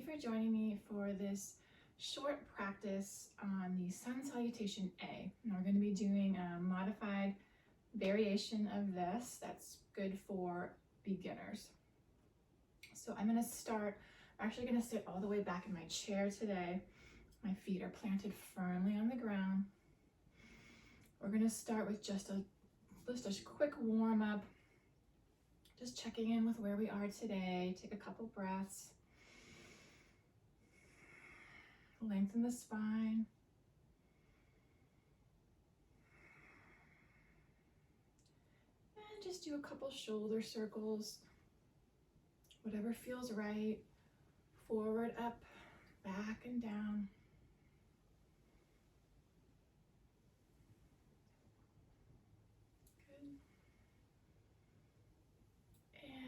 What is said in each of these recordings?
for joining me for this short practice on the Sun Salutation A. And we're going to be doing a modified variation of this that's good for beginners. So I'm going to start, I'm actually going to sit all the way back in my chair today. My feet are planted firmly on the ground. We're going to start with just a quick warm up, just checking in with where we are today. Take a couple breaths. Lengthen the spine. And just do a couple shoulder circles. Whatever feels right. Forward, up, back, and down.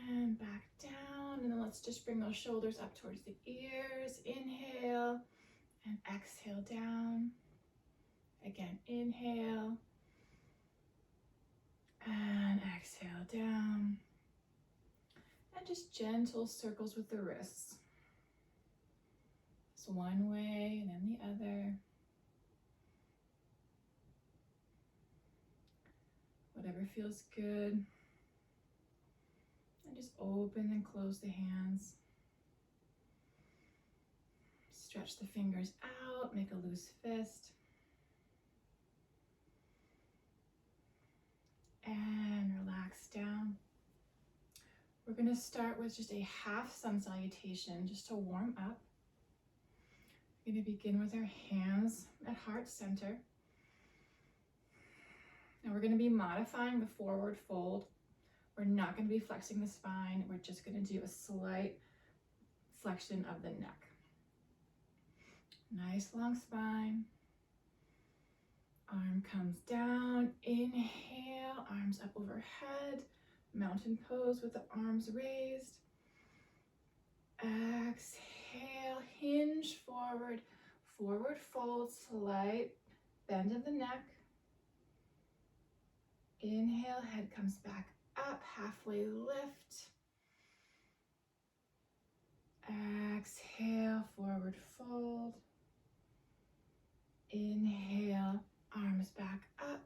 And back down, and then let's just bring those shoulders up towards the ears. Inhale and exhale down. Again, inhale and exhale down. And just gentle circles with the wrists. It's one way and then the other. Whatever feels good. And just open and close the hands. Stretch the fingers out, make a loose fist. And relax down. We're going to start with just a half sun salutation just to warm up. We're going to begin with our hands at heart center. Now we're going to be modifying the forward fold. We're not going to be flexing the spine. We're just going to do a slight flexion of the neck. Nice long spine. Arm comes down. Inhale, arms up overhead. Mountain pose with the arms raised. Exhale, hinge forward. Forward fold, slight bend of the neck. Inhale, head comes back up, halfway lift. Exhale, forward fold. Inhale, arms back up.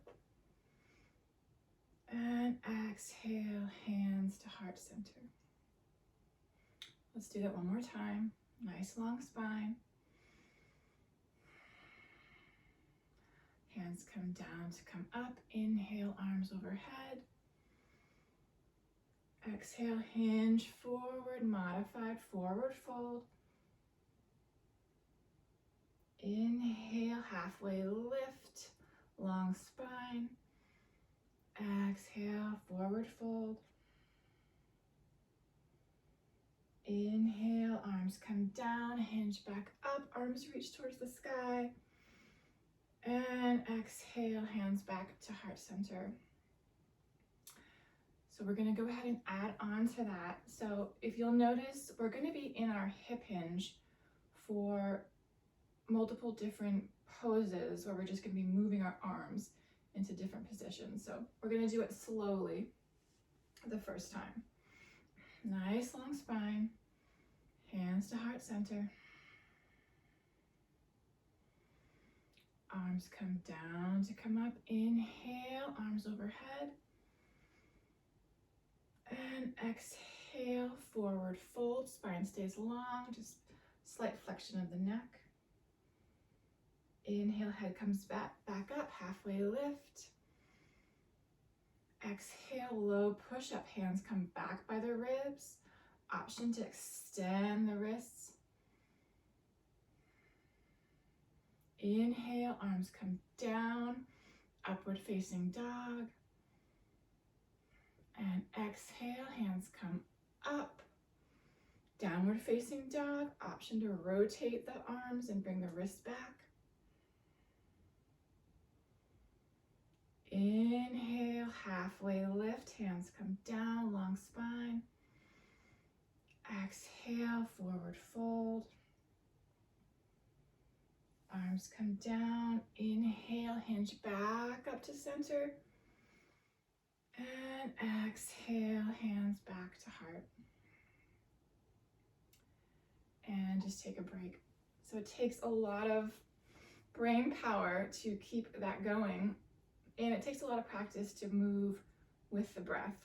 And exhale, hands to heart center. Let's do that one more time. Nice long spine. Hands come down to come up. Inhale, arms overhead. Exhale, hinge forward, modified forward fold. Inhale, halfway lift, long spine. Exhale, forward fold. Inhale, arms come down, hinge back up, arms reach towards the sky. And exhale, hands back to heart center. So we're going to go ahead and add on to that. So if you'll notice, we're going to be in our hip hinge for multiple different poses where we're just going to be moving our arms into different positions. So we're going to do it slowly the first time. Nice long spine, hands to heart center. Arms come down to come up. Inhale, arms overhead. And exhale, forward fold, spine stays long, just slight flexion of the neck. Inhale, head comes back up, halfway lift. Exhale, low push up, hands come back by the ribs. Option to extend the wrists. Inhale, arms come down, upward facing dog. And exhale, hands come up. Downward facing dog, option to rotate the arms and bring the wrists back. Inhale, halfway lift, hands come down, long spine. Exhale, forward fold. Arms come down. Inhale, hinge back up to center. And exhale, hands back to heart. And just take a break. So it takes a lot of brain power to keep that going, and it takes a lot of practice to move with the breath.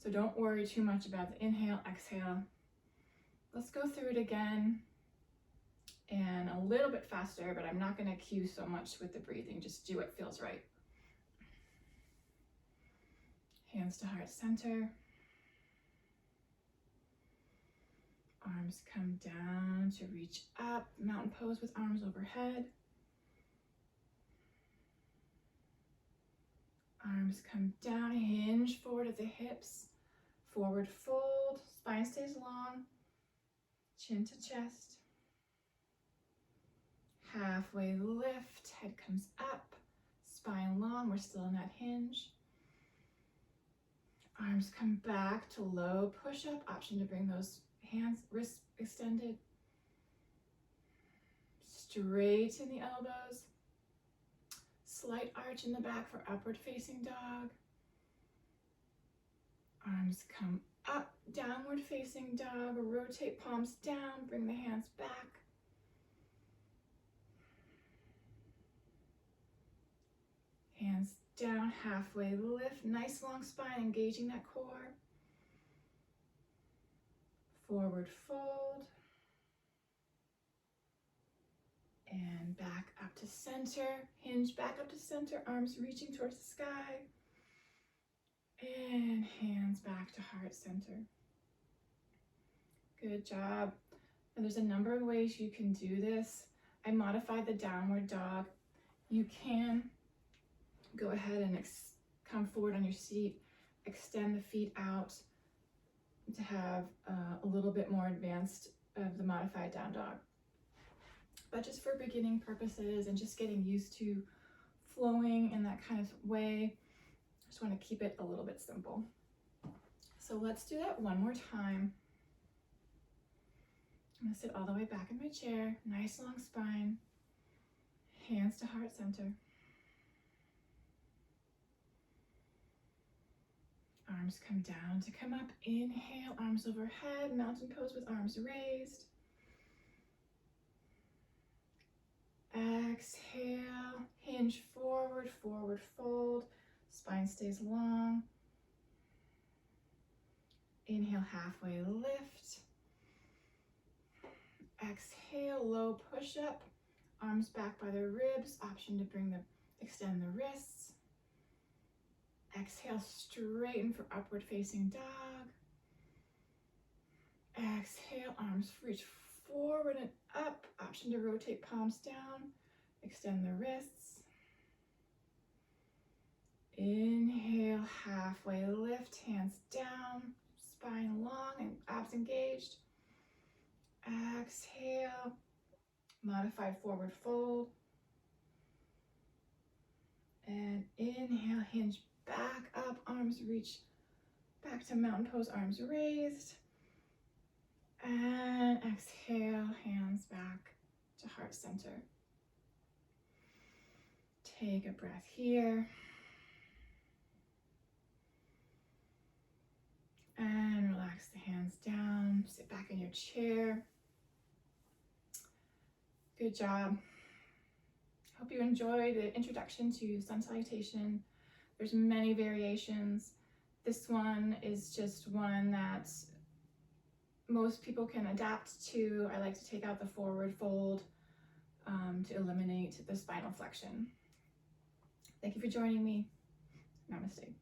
So don't worry too much about the inhale, exhale. Let's go through it again, and a little bit faster, but I'm not going to cue so much with the breathing. Just do what feels right. Hands to heart center. Arms come down to reach up, mountain pose with arms overhead. Arms come down, hinge forward at the hips, forward fold, spine stays long, chin to chest. Halfway lift, head comes up, spine long, we're still in that hinge. Arms come back to low push-up, option to bring those hands, wrists extended. Straighten the elbows. Slight arch in the back for upward facing dog. Arms come up, downward facing dog. Rotate palms down, bring the hands back. Hands down, halfway lift. Nice long spine, engaging that core. Forward fold. And back up to center. Hinge back up to center, arms reaching towards the sky. And hands back to heart center. Good job. And there's a number of ways you can do this. I modified the downward dog. You can go ahead and come forward on your seat, extend the feet out to have a little bit more advanced of the modified down dog. But just for beginning purposes and just getting used to flowing in that kind of way, I just want to keep it a little bit simple. So let's do that one more time. I'm going to sit all the way back in my chair, nice long spine, hands to heart center. Arms come down to come up. Inhale, arms overhead, mountain pose with arms raised. Exhale, hinge forward, forward fold, spine stays long. Inhale, halfway lift. Exhale, low push up, arms back by the ribs, option to extend the wrists. Exhale, straighten for upward facing dog. Exhale, arms reach forward and up, option to rotate palms down, extend the wrists. Inhale, halfway lift, hands down, spine long and abs engaged. Exhale, modified forward fold. And inhale, hinge back up, arms reach back to mountain pose, arms raised. And exhale, hands back to heart center. Take a breath here. And relax the hands down. Sit back in your chair. Good job. Hope you enjoy the introduction to sun salutation. There's many variations. This one is just one that most people can adapt to. I like to take out the forward fold to eliminate the spinal flexion. Thank you for joining me. Namaste.